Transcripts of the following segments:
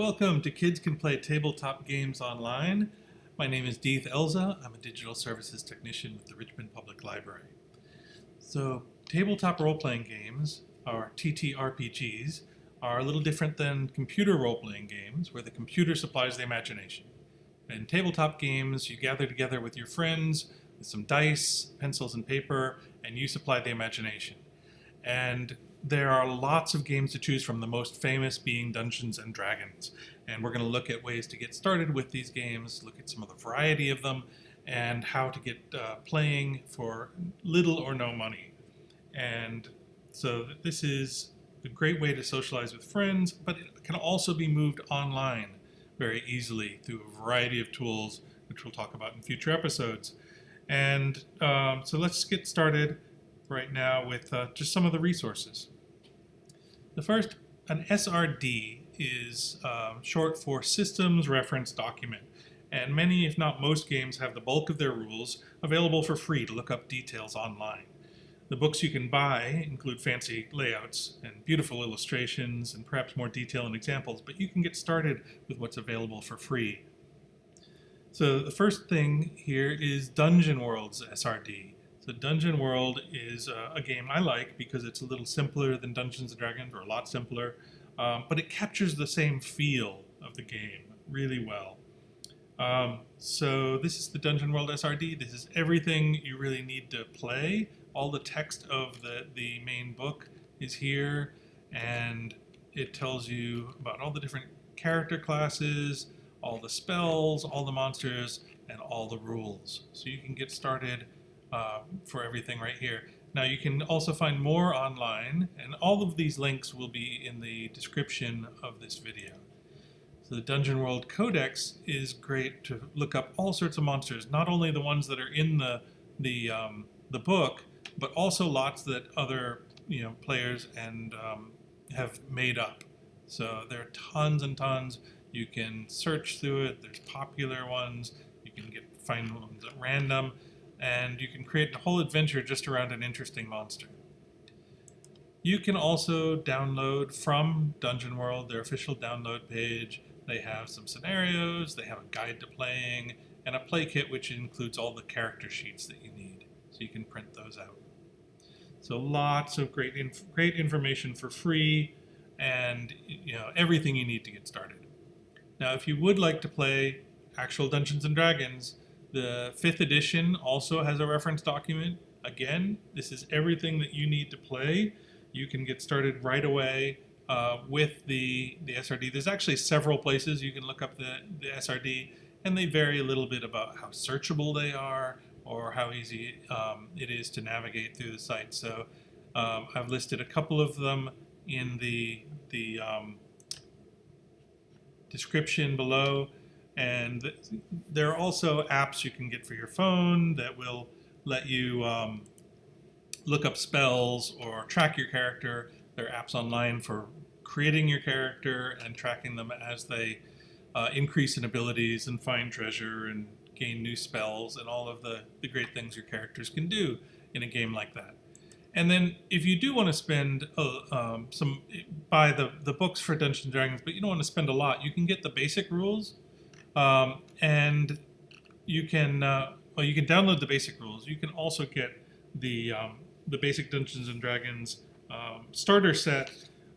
Welcome to Kids Can Play Tabletop Games Online. My name is Deeth Elza. I'm a digital services technician with the Richmond Public Library. So, tabletop role-playing games, or TTRPGs, are a little different than computer role-playing games, where the computer supplies the imagination. In tabletop games, you gather together with your friends with some dice, pencils, and paper, and you supply the imagination. And there are lots of games to choose from, the most famous being Dungeons and Dragons. And we're going to look at ways to get started with these games, look at some of the variety of them, and how to get playing for little or no money. And so this is a great way to socialize with friends, but it can also be moved online very easily through a variety of tools, which we'll talk about in future episodes. And so let's get started right now with just some of the resources. The first, an SRD, is short for Systems Reference Document, and many, if not most, games have the bulk of their rules available for free to look up details online. The books you can buy include fancy layouts and beautiful illustrations and perhaps more detail and examples, but you can get started with what's available for free. So the first thing here is Dungeon World's SRD. So Dungeon World is a game I like because it's a little simpler than Dungeons & Dragons, or a lot simpler, but it captures the same feel of the game really well. So this is the Dungeon World SRD. This is everything you really need to play. All the text of the main book is here, and it tells you about all the different character classes, all the spells, all the monsters, and all the rules. So you can get started for everything right here. Now you can also find more online, and all of these links will be in the description of this video. So the Dungeon World Codex is great to look up all sorts of monsters, not only the ones that are in the book, but also lots that other players and have made up. So there are tons and tons. You can search through it. There's popular ones. You can find ones at random. And you can create a whole adventure just around an interesting monster. You can also download from Dungeon World, their official download page. They have some scenarios, they have a guide to playing, and a play kit which includes all the character sheets that you need. So you can print those out. So lots of great information for free, and everything you need to get started. Now if you would like to play actual Dungeons & Dragons, the 5th edition also has a reference document. Again, this is everything that you need to play. You can get started right away with the SRD. There's actually several places you can look up the SRD, and they vary a little bit about how searchable they are or how easy it is to navigate through the site. So I've listed a couple of them in the description below. And there are also apps you can get for your phone that will let you look up spells or track your character. There are apps online for creating your character and tracking them as they increase in abilities and find treasure and gain new spells and all of the great things your characters can do in a game like that. And then if you do want to spend buy the books for Dungeons & Dragons, but you don't want to spend a lot, you can get the basic rules. And you can download the basic rules. You can also get the basic Dungeons and Dragons starter set.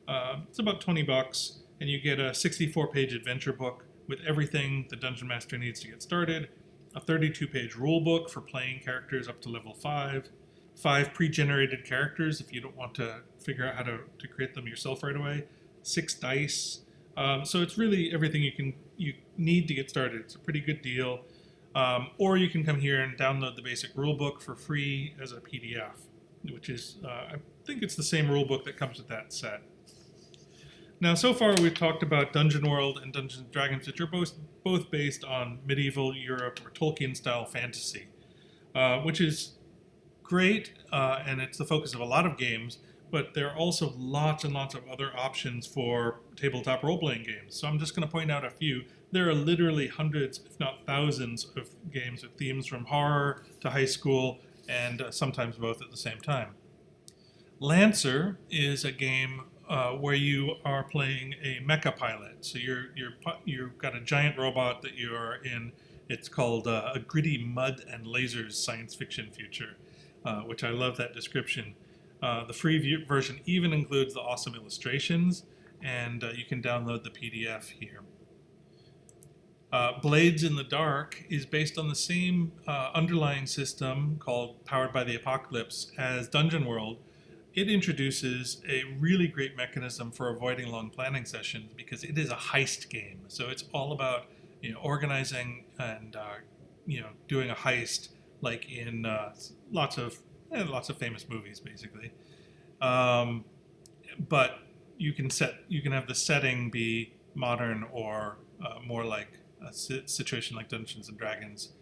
It's about $20, and you get a 64-page adventure book with everything the Dungeon Master needs to get started, a 32-page rule book for playing characters up to level 5, 5 pre-generated characters if you don't want to figure out how to create them yourself right away, 6 dice. So it's really everything you need to get started. It's a pretty good deal. Or you can come here and download the basic rulebook for free as a PDF, which is, I think it's the same rulebook that comes with that set. Now, so far we've talked about Dungeon World and Dungeons & Dragons, which are both based on medieval Europe or Tolkien-style fantasy, which is great, and it's the focus of a lot of games. But there are also lots and lots of other options for tabletop role-playing games. So I'm just going to point out a few. There are literally hundreds, if not thousands, of games with themes from horror to high school, and sometimes both at the same time. Lancer is a game where you are playing a mecha pilot. So you've got a giant robot that you're in. It's called a gritty mud and lasers science fiction future, which I love that description. The free version even includes the awesome illustrations, and you can download the PDF here. Blades in the Dark is based on the same underlying system called Powered by the Apocalypse as Dungeon World. It introduces a really great mechanism for avoiding long planning sessions because it is a heist game. So it's all about organizing and doing a heist like in lots of famous movies basically. But you can have the setting be modern or more like a situation like Dungeons and Dragons.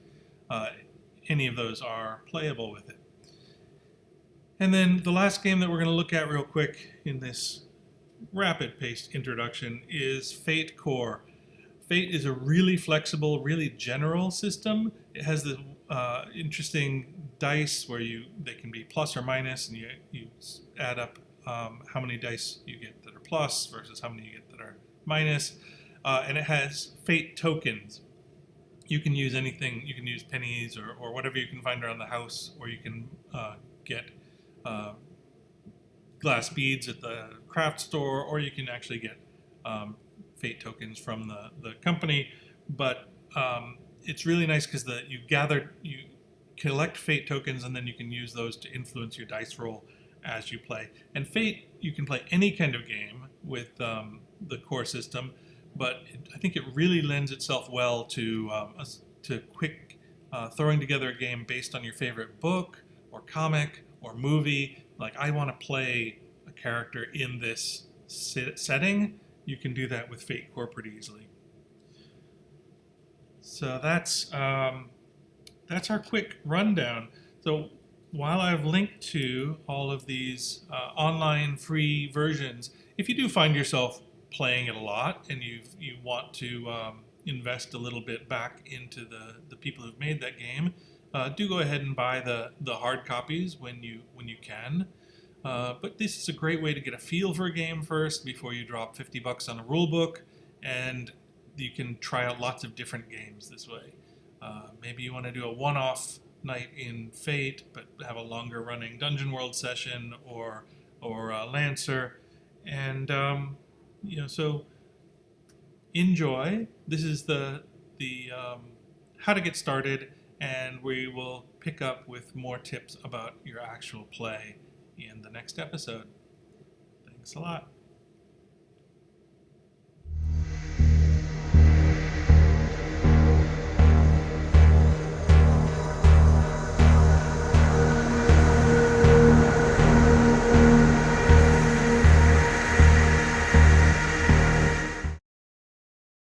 Any of those are playable with it. And then the last game that we're going to look at real quick in this rapid-paced introduction is Fate Core. Fate is a really flexible, really general system. It has the interesting dice where they can be plus or minus, and you add up how many dice you get that are plus versus how many you get that are minus. And it has fate tokens. You can use anything. You can use pennies or whatever you can find around the house, or you can get glass beads at the craft store, or you can actually get fate tokens from the company. But it's really nice because you collect fate tokens, and then you can use those to influence your dice roll as you play. And fate, you can play any kind of game with the core system, but I think it really lends itself well to quick throwing together a game based on your favorite book or comic or movie. Like, I want to play a character in this setting. You can do that with Fate Core pretty easily. So that's our quick rundown. So while I've linked to all of these online free versions, if you do find yourself playing it a lot and you want to invest a little bit back into the people who've made that game, do go ahead and buy the hard copies when you can. But this is a great way to get a feel for a game first before you drop $50 on a rule book, and you can try out lots of different games this way. Maybe you want to do a one-off night in Fate, but have a longer running Dungeon World session or Lancer, and so enjoy. This is the how to get started, and we will pick up with more tips about your actual play in the next episode. Thanks a lot.